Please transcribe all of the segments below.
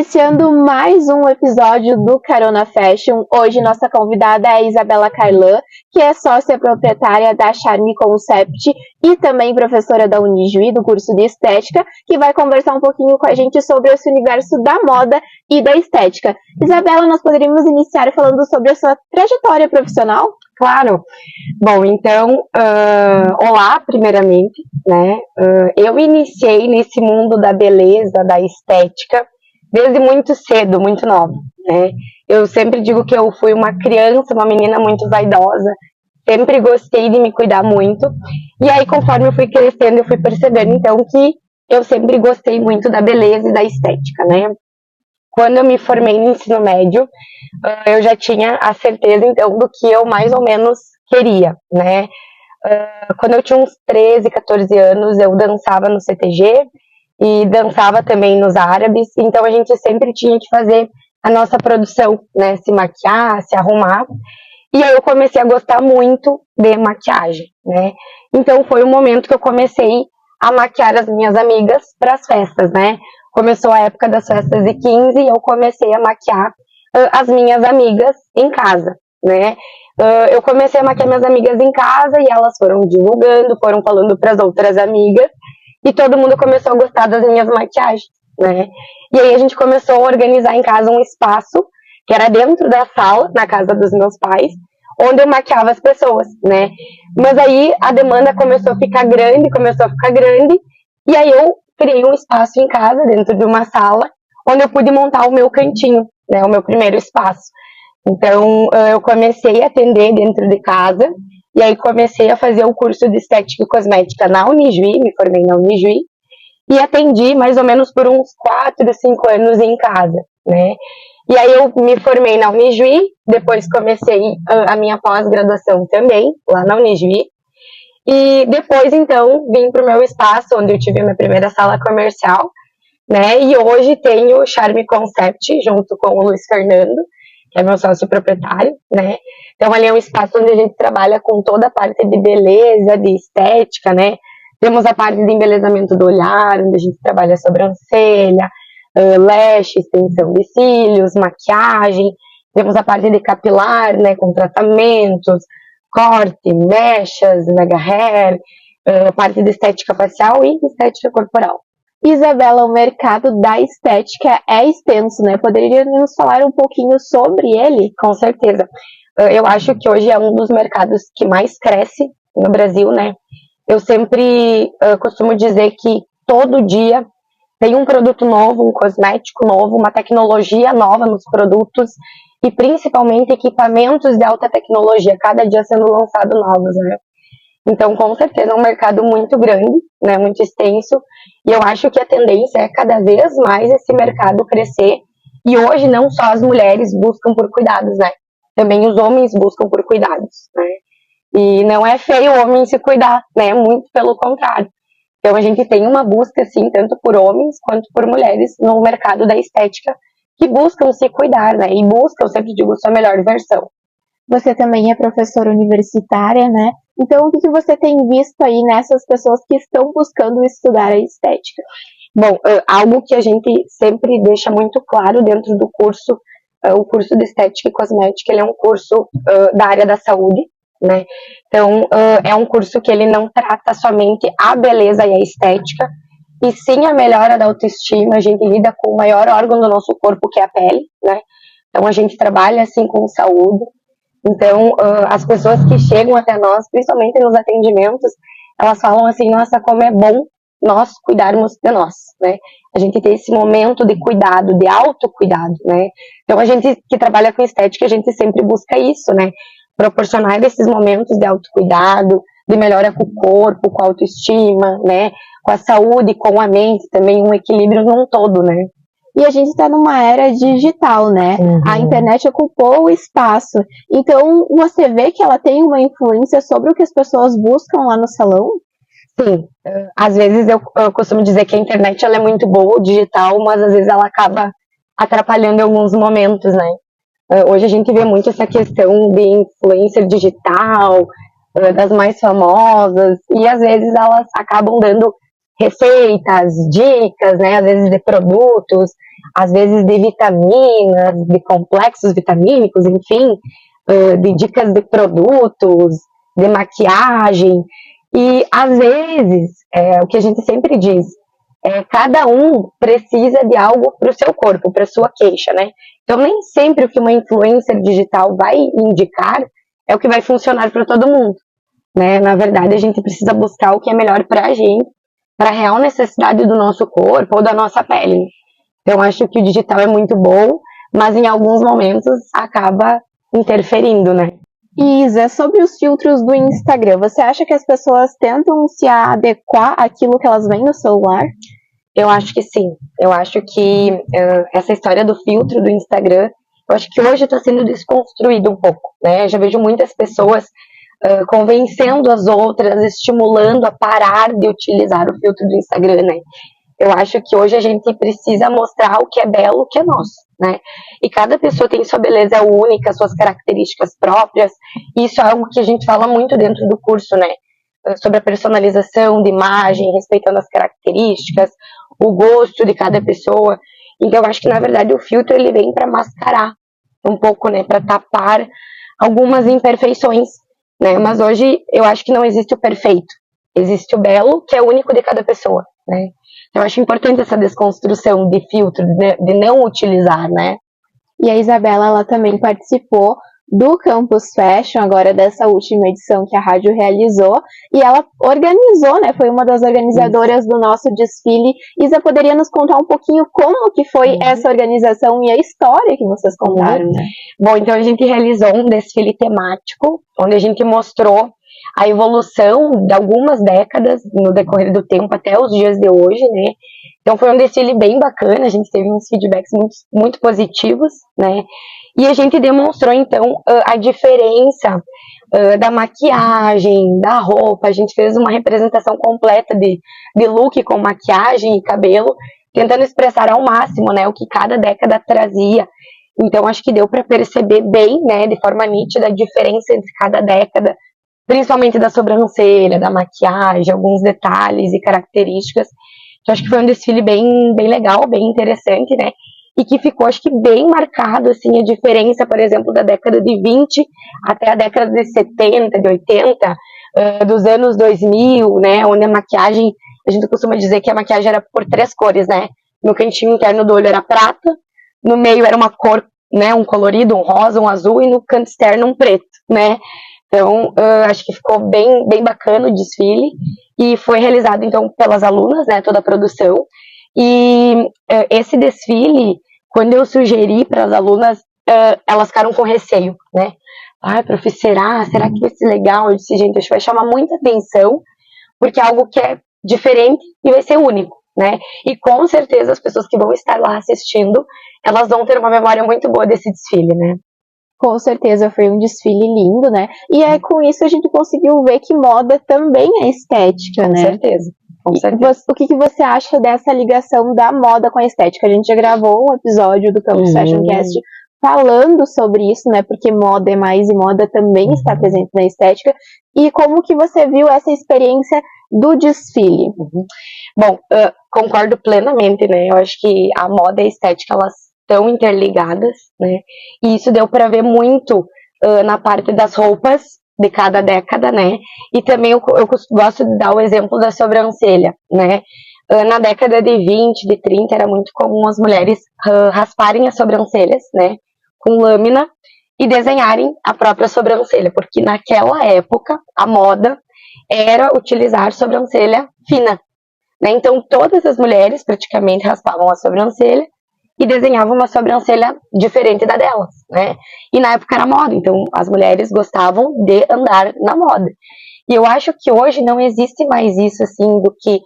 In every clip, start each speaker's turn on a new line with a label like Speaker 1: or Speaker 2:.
Speaker 1: Iniciando mais um episódio do Carona Fashion, hoje nossa convidada é a Isabela Carlan, que é sócia proprietária da Charme Concept e também professora da Unijuí, do curso de Estética, que vai conversar um pouquinho com a gente sobre esse universo da moda e da estética. Isabela, nós poderíamos iniciar falando sobre a sua trajetória profissional?
Speaker 2: Claro. Bom, então, olá, primeiramente, né? Eu iniciei nesse mundo da beleza, da estética, desde muito cedo, muito nova, né? Eu sempre digo que eu fui uma criança, uma menina muito vaidosa, sempre gostei de me cuidar muito, e aí conforme eu fui crescendo, eu fui percebendo, então, que eu sempre gostei muito da beleza e da estética, né? Quando eu me formei no ensino médio, eu já tinha a certeza, então, do que eu mais ou menos queria, né? Quando eu tinha uns 13, 14 anos, eu dançava no CTG e dançava também nos árabes, então a gente sempre tinha que fazer a nossa produção, né? Se maquiar, se arrumar. E aí eu comecei a gostar muito de maquiagem, né? Então foi o momento que eu comecei a maquiar as minhas amigas para as festas, né? Começou a época das festas de 15 e eu comecei a maquiar as minhas amigas em casa, né? Eu comecei a maquiar minhas amigas em casa e elas foram divulgando, foram falando para as outras amigas e todo mundo começou a gostar das minhas maquiagens, né? E aí a gente começou a organizar em casa um espaço que era dentro da sala, na casa dos meus pais, onde eu maquiava as pessoas, né? Mas aí a demanda começou a ficar grande, e aí eu criei um espaço em casa, dentro de uma sala, onde eu pude montar o meu cantinho, né? O meu primeiro espaço. Então, eu comecei a atender dentro de casa, e aí comecei a fazer o curso de Estética e Cosmética na Unijuí, me formei na Unijuí, e atendi mais ou menos por uns 4, 5 anos em casa, né? E aí eu me formei na Unijuí, depois comecei a minha pós-graduação também, lá na Unijuí, e depois, então, vim para o meu espaço, onde eu tive a minha primeira sala comercial, né? E hoje tenho o Charme Concept, junto com o Luiz Fernando, que é meu sócio proprietário, né? Então, ali é um espaço onde a gente trabalha com toda a parte de beleza, de estética, né? Temos a parte de embelezamento do olhar, onde a gente trabalha sobrancelha, lash, extensão de cílios, maquiagem. Temos a parte de capilar, né? Com tratamentos, corte, mechas, mega hair, parte de estética facial e estética corporal.
Speaker 1: Isabela, o mercado da estética é extenso, né? Poderia nos falar um pouquinho sobre ele?
Speaker 2: Com certeza. Eu acho que hoje é um dos mercados que mais cresce no Brasil, né? Eu sempre costumo dizer que todo dia tem um produto novo, um cosmético novo, uma tecnologia nova nos produtos e principalmente equipamentos de alta tecnologia, cada dia sendo lançado novos, né? Então, com certeza, é um mercado muito grande, né, muito extenso, e eu acho que a tendência é cada vez mais esse mercado crescer, e hoje não só as mulheres buscam por cuidados, né, também os homens buscam por cuidados, né, e não é feio o homem se cuidar, né, muito pelo contrário. Então, a gente tem uma busca, assim, tanto por homens quanto por mulheres no mercado da estética, que buscam se cuidar, né, e buscam, eu sempre digo, sua melhor versão.
Speaker 1: Você também é professora universitária, né? Então, o que você tem visto aí nessas pessoas que estão buscando estudar a estética?
Speaker 2: Bom, algo que a gente sempre deixa muito claro dentro do curso, o curso de Estética e Cosmética, ele é um curso da área da saúde, né? Então, é um curso que ele não trata somente a beleza e a estética, e sim a melhora da autoestima. A gente lida com o maior órgão do nosso corpo, que é a pele, né? Então, a gente trabalha, assim, com saúde. Então, as pessoas que chegam até nós, principalmente nos atendimentos, elas falam assim, nossa, como é bom nós cuidarmos de nós, né? A gente ter esse momento de cuidado, de autocuidado, né? Então, a gente que trabalha com estética, a gente sempre busca isso, né? Proporcionar esses momentos de autocuidado, de melhora com o corpo, com a autoestima, né? Com a saúde, com a mente, também um equilíbrio num todo, né?
Speaker 1: E a gente está numa era digital, né?
Speaker 2: Uhum.
Speaker 1: A internet ocupou o espaço. Então, você vê que ela tem uma influência sobre o que as pessoas buscam lá no salão?
Speaker 2: Sim. Às vezes eu costumo dizer que a internet ela é muito boa, o digital, mas às vezes ela acaba atrapalhando em alguns momentos, né? Hoje a gente vê muito essa questão de influencer digital, das mais famosas, e às vezes elas acabam dando receitas, dicas, né, às vezes de produtos, às vezes de vitaminas, de complexos vitamínicos, enfim, de dicas de produtos, de maquiagem. E às vezes, o que a gente sempre diz, cada um precisa de algo para o seu corpo, para sua queixa, né? Então nem sempre o que uma influencer digital vai indicar é o que vai funcionar para todo mundo, né? Na verdade, a gente precisa buscar o que é melhor para a gente, para a real necessidade do nosso corpo ou da nossa pele. Então acho que o digital é muito bom, mas em alguns momentos acaba interferindo, né?
Speaker 1: Isa, sobre os filtros do Instagram, você acha que as pessoas tentam se adequar àquilo que elas veem no celular?
Speaker 2: Eu acho que sim. Eu acho que essa história do filtro do Instagram, eu acho que hoje está sendo desconstruído um pouco, né? Eu já vejo muitas pessoas convencendo as outras, estimulando a parar de utilizar o filtro do Instagram, né? Eu acho que hoje a gente precisa mostrar o que é belo, o que é nosso, né? E cada pessoa tem sua beleza única, suas características próprias. E isso é algo que a gente fala muito dentro do curso, né? Sobre a personalização de imagem, respeitando as características, o gosto de cada pessoa. Então, eu acho que, na verdade, o filtro ele vem para mascarar um pouco, né? Para tapar algumas imperfeições, né? Mas hoje eu acho que não existe o perfeito. Existe o belo, que é único de cada pessoa, né? Eu acho importante essa desconstrução de filtro, de não utilizar, né?
Speaker 1: E a Isabela, ela também participou do Campus Fashion, agora dessa última edição que a rádio realizou, e ela organizou, né, foi uma das organizadoras do nosso desfile. Isa, poderia nos contar um pouquinho como que foi essa organização e a história que vocês contaram, né?
Speaker 2: Bom, então a gente realizou um desfile temático, onde a gente mostrou a evolução de algumas décadas no decorrer do tempo até os dias de hoje, né? Então foi um desfile bem bacana, a gente teve uns feedbacks muito positivos, né? E a gente demonstrou então a diferença da maquiagem, da roupa, a gente fez uma representação completa de look com maquiagem e cabelo, tentando expressar ao máximo, né, o que cada década trazia. Então acho que deu para perceber bem, né, de forma nítida a diferença entre cada década, principalmente da sobrancelha, da maquiagem, alguns detalhes e características. Então, acho que foi um desfile bem legal, bem interessante, né? E que ficou, acho que, bem marcado, assim, a diferença, por exemplo, da década de 20 até a década de 70, de 80, dos anos 2000, né? Onde a maquiagem, a gente costuma dizer que a maquiagem era por 3 cores, né? No cantinho interno do olho era prata, no meio era uma cor, né? Um colorido, um rosa, um azul, e no canto externo um preto, né? Então, acho que ficou bem bacana o desfile, e foi realizado, então, pelas alunas, né, toda a produção, e esse desfile, quando eu sugeri para as alunas, elas ficaram com receio, né, ai, prof, será que vai ser legal? Eu disse, gente, acho que vai chamar muita atenção, porque é algo que é diferente e vai ser único, né, e com certeza as pessoas que vão estar lá assistindo, elas vão ter uma memória muito boa desse desfile, né.
Speaker 1: Com certeza foi um desfile lindo, né? E aí com isso a gente conseguiu ver que moda também é estética, né?
Speaker 2: Com certeza.
Speaker 1: O que você acha dessa ligação da moda com a estética? A gente já gravou um episódio do Campus Fashion Cast falando sobre isso, né? Porque moda é mais e moda também está presente na estética. E como que você viu essa experiência do desfile?
Speaker 2: Bom, concordo plenamente, né? Eu acho que a moda e a estética, elas estão interligadas, né? E isso deu para ver muito na parte das roupas de cada década, né? E também eu gosto de dar o exemplo da sobrancelha, né? Na década de 20, de 30, era muito comum as mulheres rasparem as sobrancelhas, né? Com lâmina e desenharem a própria sobrancelha, porque naquela época a moda era utilizar sobrancelha fina, né? Então todas as mulheres praticamente raspavam a sobrancelha e desenhavam uma sobrancelha diferente da delas, né? E na época era moda, então as mulheres gostavam de andar na moda. E eu acho que hoje não existe mais isso, assim, do que,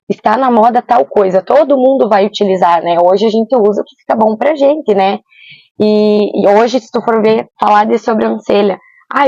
Speaker 2: está na moda tal coisa, todo mundo vai utilizar, né? Hoje a gente usa o que fica bom pra gente, né? E hoje, se tu for ver, falar de sobrancelha,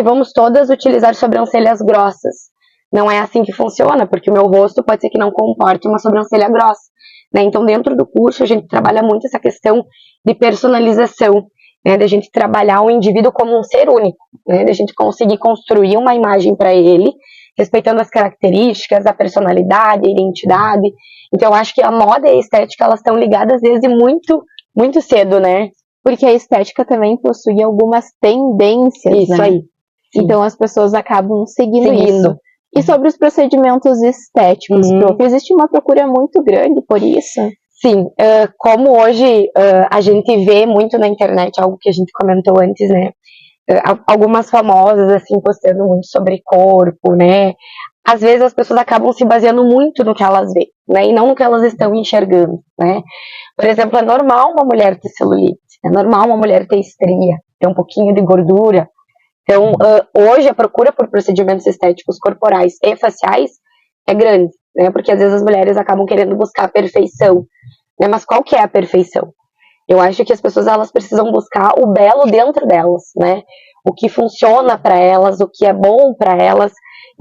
Speaker 2: vamos todas utilizar sobrancelhas grossas. Não é assim que funciona, porque o meu rosto pode ser que não comporte uma sobrancelha grossa, né? Então, dentro do curso, a gente trabalha muito essa questão de personalização, né? Da gente trabalhar o indivíduo como um ser único, né? Da gente conseguir construir uma imagem para ele respeitando as características, a personalidade, a identidade. Então, eu acho que a moda e a estética, elas estão ligadas desde muito, muito cedo, né?
Speaker 1: Porque a estética também possui algumas tendências,
Speaker 2: Isso
Speaker 1: né?
Speaker 2: aí. Sim.
Speaker 1: Então, as pessoas acabam seguindo isso. E sobre os procedimentos estéticos, prof, existe uma procura muito grande por isso?
Speaker 2: Sim, como hoje a gente vê muito na internet, algo que a gente comentou antes, né? Algumas famosas, assim, postando muito sobre corpo, né? Às vezes as pessoas acabam se baseando muito no que elas veem, né? E não no que elas estão enxergando, né? Por exemplo, é normal uma mulher ter celulite, é normal uma mulher ter estria, ter um pouquinho de gordura. Então, hoje a procura por procedimentos estéticos corporais e faciais é grande, né? Porque às vezes as mulheres acabam querendo buscar a perfeição, né? Mas qual que é a perfeição? Eu acho que as pessoas elas precisam buscar o belo dentro delas, né? O que funciona para elas, o que é bom para elas.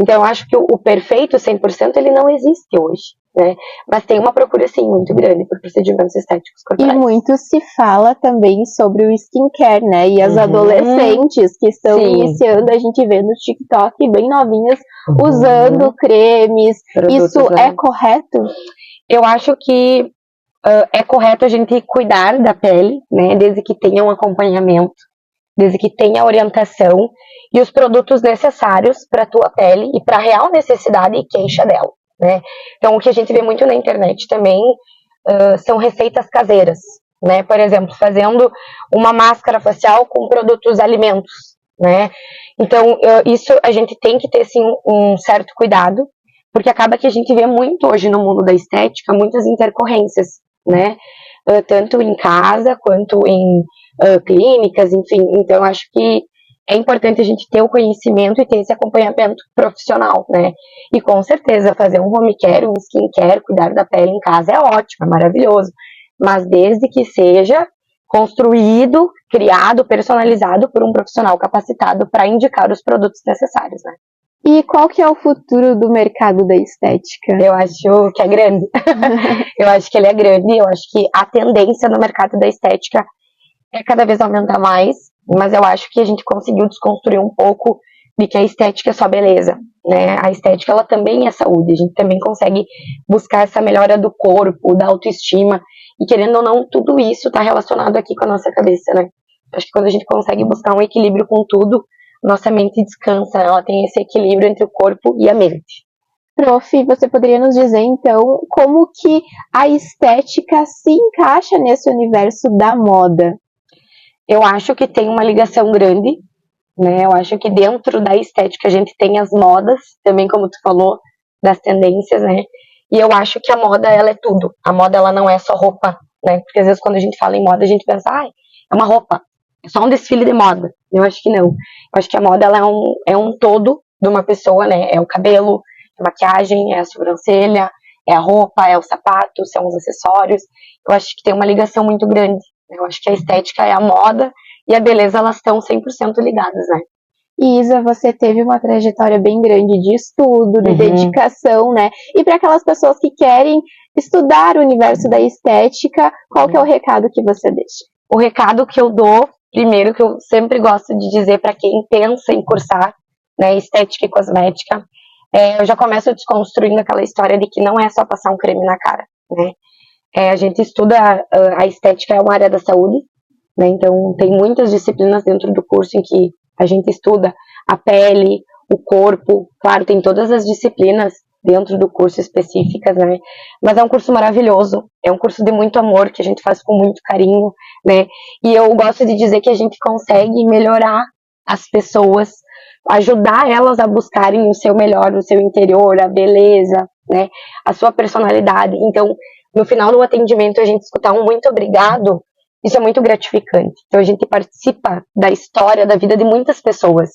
Speaker 2: Então, eu acho que o perfeito 100% ele não existe hoje, né? Mas tem uma procura, sim, muito grande por procedimentos estéticos corporais.
Speaker 1: E muito se fala também sobre o skincare, né? E as adolescentes que estão iniciando, a gente vê no TikTok bem novinhas, usando cremes. Produtos, isso é correto?
Speaker 2: Eu acho que é correto a gente cuidar da pele, né? Desde que tenha um acompanhamento, desde que tenha orientação e os produtos necessários para a tua pele e para a real necessidade e queixa dela, né? Então, o que a gente vê muito na internet também são receitas caseiras, né? Por exemplo, fazendo uma máscara facial com produtos alimentos, né? Então, isso a gente tem que ter, sim, um certo cuidado, porque acaba que a gente vê muito hoje no mundo da estética, muitas intercorrências, né? Tanto em casa, quanto em clínicas, enfim. Então, acho que é importante a gente ter o conhecimento e ter esse acompanhamento profissional, né? E com certeza fazer um home care, um skincare, cuidar da pele em casa é ótimo, é maravilhoso. Mas desde que seja construído, criado, personalizado por um profissional capacitado para indicar os produtos necessários, né?
Speaker 1: E qual que é o futuro do mercado da estética?
Speaker 2: Eu acho que é grande. Eu acho que ele é grande. Eu acho que a tendência no mercado da estética é cada vez aumentar mais, mas eu acho que a gente conseguiu desconstruir um pouco de que a estética é só beleza, né? A estética, ela também é saúde, a gente também consegue buscar essa melhora do corpo, da autoestima, e querendo ou não, tudo isso está relacionado aqui com a nossa cabeça, né? Acho que quando a gente consegue buscar um equilíbrio com tudo, nossa mente descansa, ela tem esse equilíbrio entre o corpo e a mente.
Speaker 1: Prof, você poderia nos dizer, então, como que a estética se encaixa nesse universo da moda?
Speaker 2: Eu acho que tem uma ligação grande, né? Eu acho que dentro da estética a gente tem as modas, também como tu falou, das tendências, né? E eu acho que a moda, ela é tudo. A moda, ela não é só roupa, né? Porque às vezes quando a gente fala em moda, a gente pensa, é uma roupa, é só um desfile de moda. Eu acho que não. Eu acho que a moda, ela é um todo de uma pessoa, né? É o cabelo, é a maquiagem, é a sobrancelha, é a roupa, é o sapato, são os acessórios. Eu acho que tem uma ligação muito grande. Eu acho que a estética é a moda e a beleza, elas estão 100% ligadas, né?
Speaker 1: E Isa, você teve uma trajetória bem grande de estudo, de dedicação, né? E para aquelas pessoas que querem estudar o universo da estética, qual que é o recado que você deixa?
Speaker 2: O recado que eu dou, primeiro, que eu sempre gosto de dizer para quem pensa em cursar, né, estética e cosmética, eu já começo desconstruindo aquela história de que não é só passar um creme na cara, né? A gente estuda, a estética é uma área da saúde, né? Então tem muitas disciplinas dentro do curso em que a gente estuda a pele, o corpo, claro, tem todas as disciplinas dentro do curso específicas, né? Mas é um curso maravilhoso, é um curso de muito amor, que a gente faz com muito carinho, né? E eu gosto de dizer que a gente consegue melhorar as pessoas, ajudar elas a buscarem o seu melhor, o seu interior, a beleza, né? A sua personalidade. Então, no final do atendimento, a gente escutar um muito obrigado, isso é muito gratificante. Então, a gente participa da história, da vida de muitas pessoas.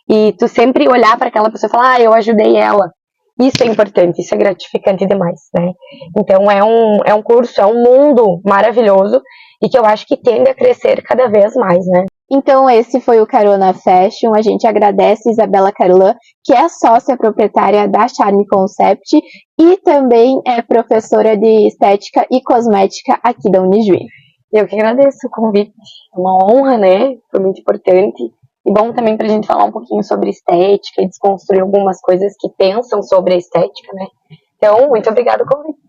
Speaker 2: E tu sempre olhar para aquela pessoa e falar, eu ajudei ela. Isso é importante, isso é gratificante demais, né? Então, é um curso, é um mundo maravilhoso e que eu acho que tende a crescer cada vez mais, né?
Speaker 1: Então, esse foi o Carona Fashion. A gente agradece Isabela Carlan, que é sócia proprietária da Charme Concept e também é professora de estética e cosmética aqui da Unijuí.
Speaker 2: Eu que agradeço o convite. É uma honra, né? Foi muito importante. e bom também pra gente falar um pouquinho sobre estética e desconstruir algumas coisas que pensam sobre a estética, né? Então, muito obrigada pelo convite.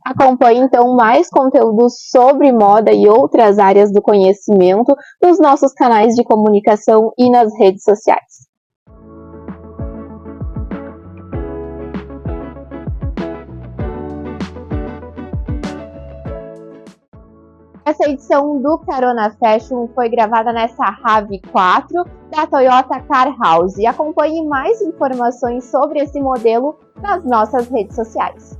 Speaker 1: Acompanhe então mais conteúdos sobre moda e outras áreas do conhecimento nos nossos canais de comunicação e nas redes sociais. Essa edição do Carona Fashion foi gravada nessa RAV4 da Toyota Car House. Acompanhe mais informações sobre esse modelo nas nossas redes sociais.